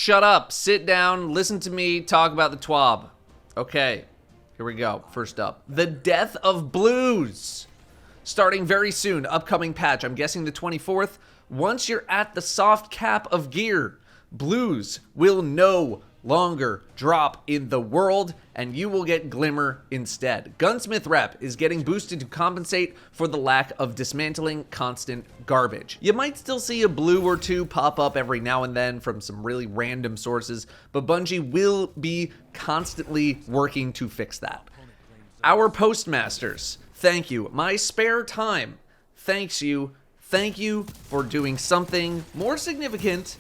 Shut up, sit down, listen to me talk about the TWAB. Okay, here we go. First up, the death of blues. Starting very soon, upcoming patch, I'm guessing the 24th. Once you're at the soft cap of gear, blues will no longer drop in the world, and you will get glimmer instead. Gunsmith rep is getting boosted to compensate for the lack of dismantling constant garbage. You might still see a blue or two pop up every now and then from some really random sources, but Bungie will be constantly working to fix that. Our postmasters, thank you. My spare time, thanks you. Thank you for doing something more significant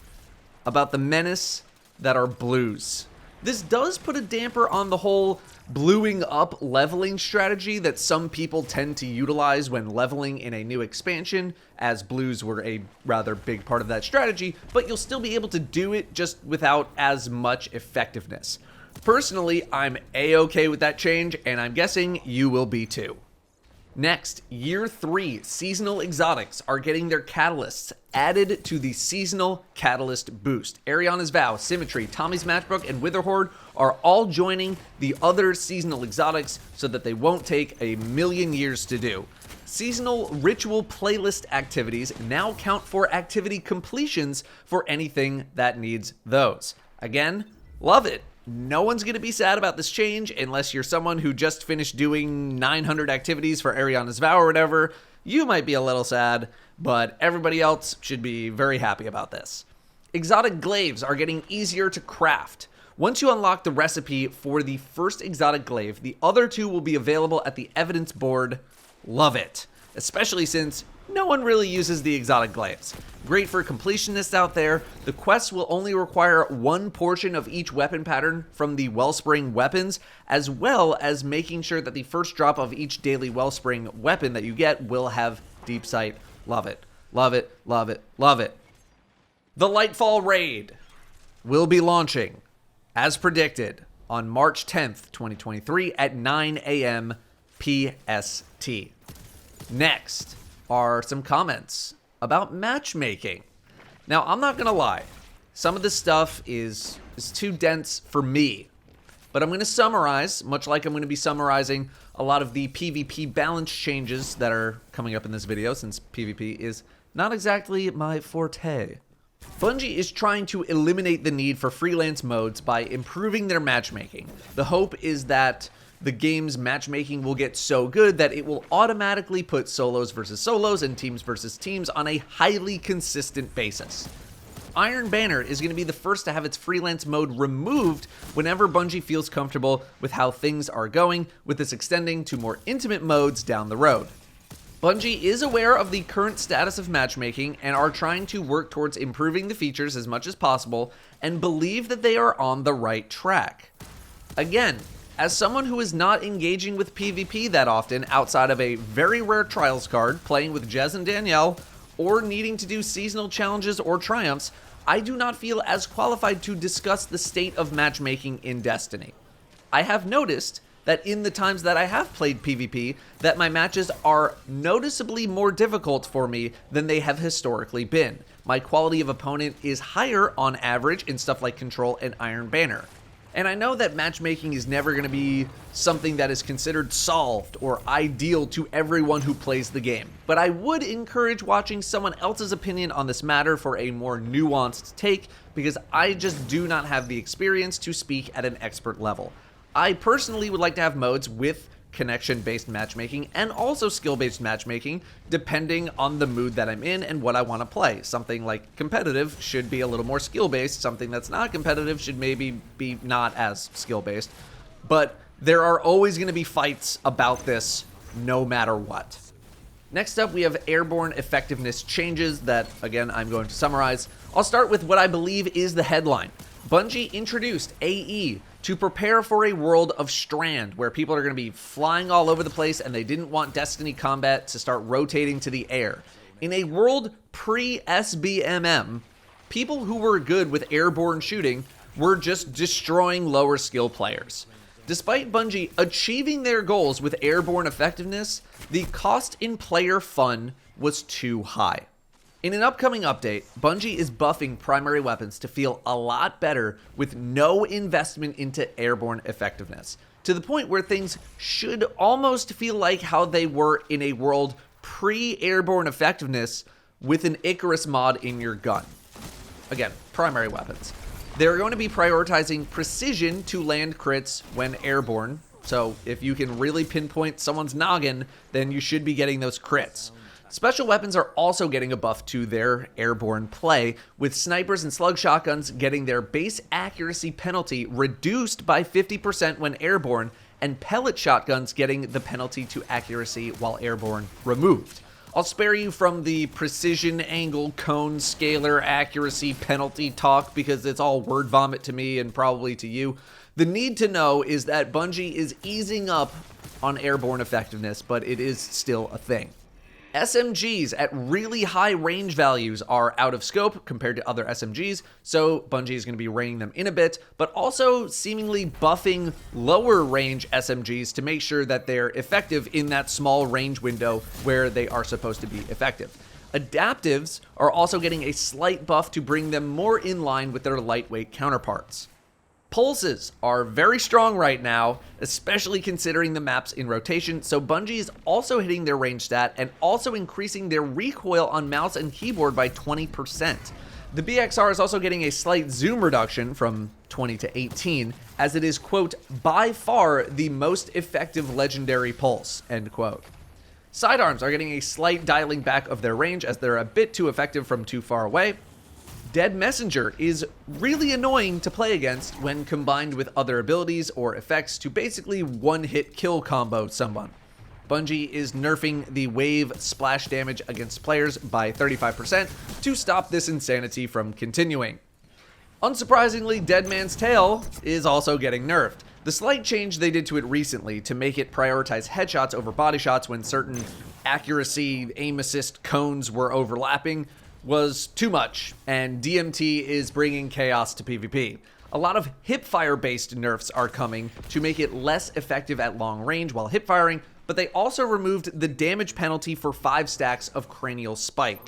about the menace that are blues. This does put a damper on the whole bluing up leveling strategy that some people tend to utilize when leveling in a new expansion, as blues were a rather big part of that strategy, but you'll still be able to do it just without as much effectiveness. Personally, I'm a-okay with that change, and I'm guessing you will be too. Next, Year 3 seasonal exotics are getting their catalysts added to the seasonal catalyst boost. Ariana's Vow, Symmetry, Tommy's Matchbook, and Witherhoard are all joining the other seasonal exotics so that they won't take a million years to do. Seasonal ritual playlist activities now count for activity completions for anything that needs those. Again, love it. No one's going to be sad about this change unless you're someone who just finished doing 900 activities for Ariana's Vow or whatever. You might be a little sad, but everybody else should be very happy about this. Exotic glaives are getting easier to craft. Once you unlock the recipe for the first exotic glaive, the other two will be available at the evidence board. Love it, especially since no one really uses the exotic glaives. Great for completionists out there. The quests will only require one portion of each weapon pattern from the Wellspring weapons, as well as making sure that the first drop of each daily Wellspring weapon that you get will have Deep Sight. Love it. Love it. Love it. Love it. The Lightfall Raid will be launching, as predicted, on March 10th, 2023 at 9 a.m. PST. Next are some comments about matchmaking. Now, I'm not gonna lie, some of this stuff is too dense for me, but I'm gonna summarize, much like I'm gonna be summarizing a lot of the PvP balance changes that are coming up in this video, since PvP is not exactly my forte. Bungie is trying to eliminate the need for freelance modes by improving their matchmaking. The hope is that the game's matchmaking will get so good that it will automatically put solos versus solos and teams versus teams on a highly consistent basis. Iron Banner is going to be the first to have its freelance mode removed whenever Bungie feels comfortable with how things are going, with this extending to more intimate modes down the road. Bungie is aware of the current status of matchmaking and are trying to work towards improving the features as much as possible and believe that they are on the right track. Again, as someone who is not engaging with PvP that often outside of a very rare Trials card, playing with Jez and Danielle, or needing to do seasonal challenges or triumphs, I do not feel as qualified to discuss the state of matchmaking in Destiny. I have noticed that in the times that I have played PvP, that my matches are noticeably more difficult for me than they have historically been. My quality of opponent is higher on average in stuff like Control and Iron Banner. And I know that matchmaking is never going to be something that is considered solved or ideal to everyone who plays the game. But I would encourage watching someone else's opinion on this matter for a more nuanced take, because I just do not have the experience to speak at an expert level. I personally would like to have modes with connection-based matchmaking and also skill-based matchmaking, depending on the mood that I'm in and what I want to play. Something like competitive should be a little more skill-based. Something that's not competitive should maybe be not as skill-based. But there are always going to be fights about this no matter what. Next up, we have airborne effectiveness changes that, again, I'm going to summarize. I'll start with what I believe is the headline. Bungie introduced AE to prepare for a world of Strand, where people are going to be flying all over the place and they didn't want Destiny combat to start rotating to the air. In a world pre-SBMM, people who were good with airborne shooting were just destroying lower skill players. Despite Bungie achieving their goals with airborne effectiveness, the cost in player fun was too high. In an upcoming update, Bungie is buffing primary weapons to feel a lot better with no investment into airborne effectiveness, to the point where things should almost feel like how they were in a world pre-airborne effectiveness with an Icarus mod in your gun. Again, primary weapons. They're going to be prioritizing precision to land crits when airborne, so if you can really pinpoint someone's noggin, then you should be getting those crits. Special weapons are also getting a buff to their airborne play, with snipers and slug shotguns getting their base accuracy penalty reduced by 50% when airborne, and pellet shotguns getting the penalty to accuracy while airborne removed. I'll spare you from the precision, angle, cone, scalar, accuracy, penalty talk because it's all word vomit to me and probably to you. The need to know is that Bungie is easing up on airborne effectiveness, but it is still a thing. SMGs at really high range values are out of scope compared to other SMGs, so Bungie is going to be reining them in a bit, but also seemingly buffing lower range SMGs to make sure that they're effective in that small range window where they are supposed to be effective. Adaptives are also getting a slight buff to bring them more in line with their lightweight counterparts. Pulses are very strong right now, especially considering the maps in rotation, so Bungie is also hitting their range stat and also increasing their recoil on mouse and keyboard by 20%. The BXR is also getting a slight zoom reduction from 20 to 18, as it is, quote, by far the most effective legendary pulse, end quote. Sidearms are getting a slight dialing back of their range as they're a bit too effective from too far away. Dead Messenger is really annoying to play against when combined with other abilities or effects to basically one-hit kill combo someone. Bungie is nerfing the wave splash damage against players by 35% to stop this insanity from continuing. Unsurprisingly, Dead Man's Tail is also getting nerfed. The slight change they did to it recently to make it prioritize headshots over body shots when certain accuracy aim assist cones were overlapping was too much, and DMT is bringing chaos to PvP. A lot of hipfire-based nerfs are coming to make it less effective at long range while hipfiring, but they also removed the damage penalty for 5 stacks of Cranial Spike.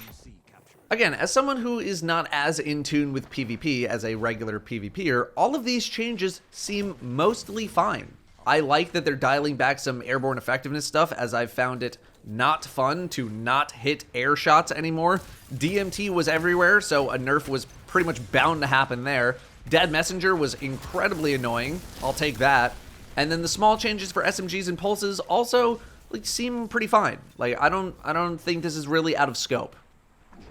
Again, as someone who is not as in tune with PvP as a regular PvPer, all of these changes seem mostly fine. I like that they're dialing back some airborne effectiveness stuff, as I've found it not fun to not hit air shots anymore. DMT was everywhere, so a nerf was pretty much bound to happen there. Dead Messenger was incredibly annoying. I'll take that. And then the small changes for SMGs and pulses also seem pretty fine. I don't think this is really out of scope.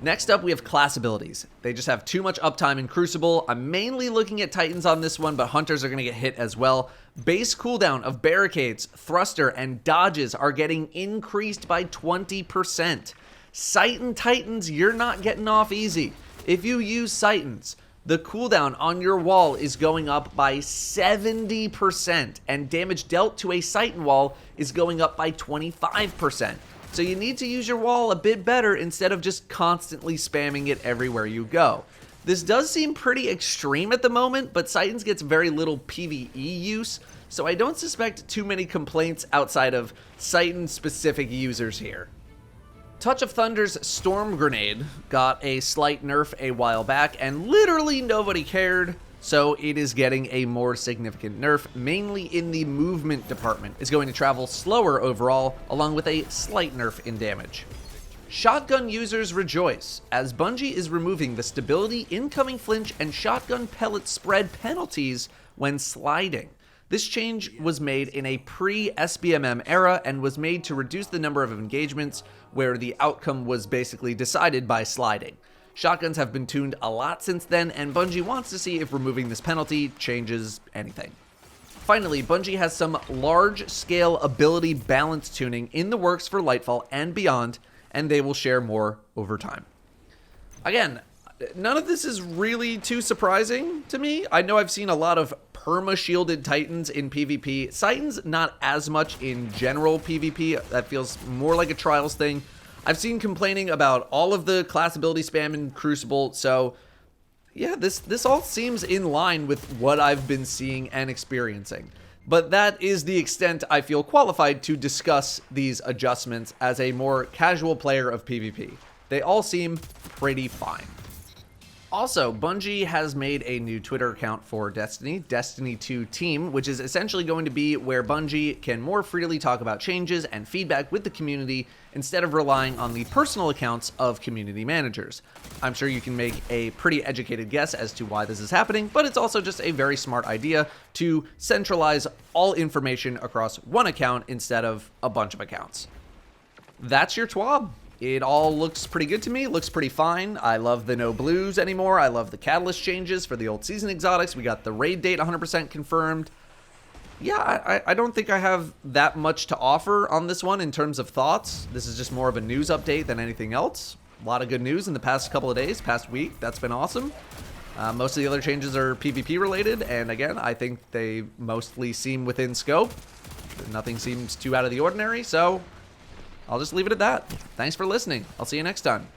Next up, we have class abilities. They just have too much uptime in Crucible. I'm mainly looking at Titans on this one, but Hunters are going to get hit as well. Base cooldown of Barricades, Thruster, and Dodges are getting increased by 20%. Sight and Titans, you're not getting off easy. If you use Sightons, the cooldown on your wall is going up by 70%, and damage dealt to a Sighton wall is going up by 25%. So you need to use your wall a bit better instead of just constantly spamming it everywhere you go. This does seem pretty extreme at the moment, but Sightons gets very little PvE use, so I don't suspect too many complaints outside of Sighton-specific users here. Touch of Thunder's Storm Grenade got a slight nerf a while back, and literally nobody cared, so it is getting a more significant nerf, mainly in the movement department. It's going to travel slower overall, along with a slight nerf in damage. Shotgun users rejoice, as Bungie is removing the stability, incoming flinch, and shotgun pellet spread penalties when sliding. This change was made in a pre-SBMM era and was made to reduce the number of engagements where the outcome was basically decided by sliding. Shotguns have been tuned a lot since then, and Bungie wants to see if removing this penalty changes anything. Finally, Bungie has some large-scale ability balance tuning in the works for Lightfall and beyond, and they will share more over time. Again, none of this is really too surprising to me. I know I've seen a lot of perma-shielded Titans in PvP. Titans, not as much in general PvP. That feels more like a Trials thing. I've seen complaining about all of the class ability spam in Crucible, so yeah, this all seems in line with what I've been seeing and experiencing. But that is the extent I feel qualified to discuss these adjustments as a more casual player of PvP. they all seem pretty fine. Also, Bungie has made a new Twitter account for Destiny 2 Team, which is essentially going to be where Bungie can more freely talk about changes and feedback with the community instead of relying on the personal accounts of community managers. I'm sure you can make a pretty educated guess as to why this is happening, but it's also just a very smart idea to centralize all information across one account instead of a bunch of accounts. That's your TWAB. It all looks pretty good to me, looks pretty fine. I love the no blues anymore. I love the catalyst changes for the old season exotics. We got the raid date 100% confirmed. Yeah, I don't think I have that much to offer on this one in terms of thoughts. This is just more of a news update than anything else. A lot of good news in the past couple of days, past week. That's been awesome. Most of the other changes are PvP related, and again, I think they mostly seem within scope. Nothing seems too out of the ordinary, so I'll just leave it at that. Thanks for listening. I'll see you next time.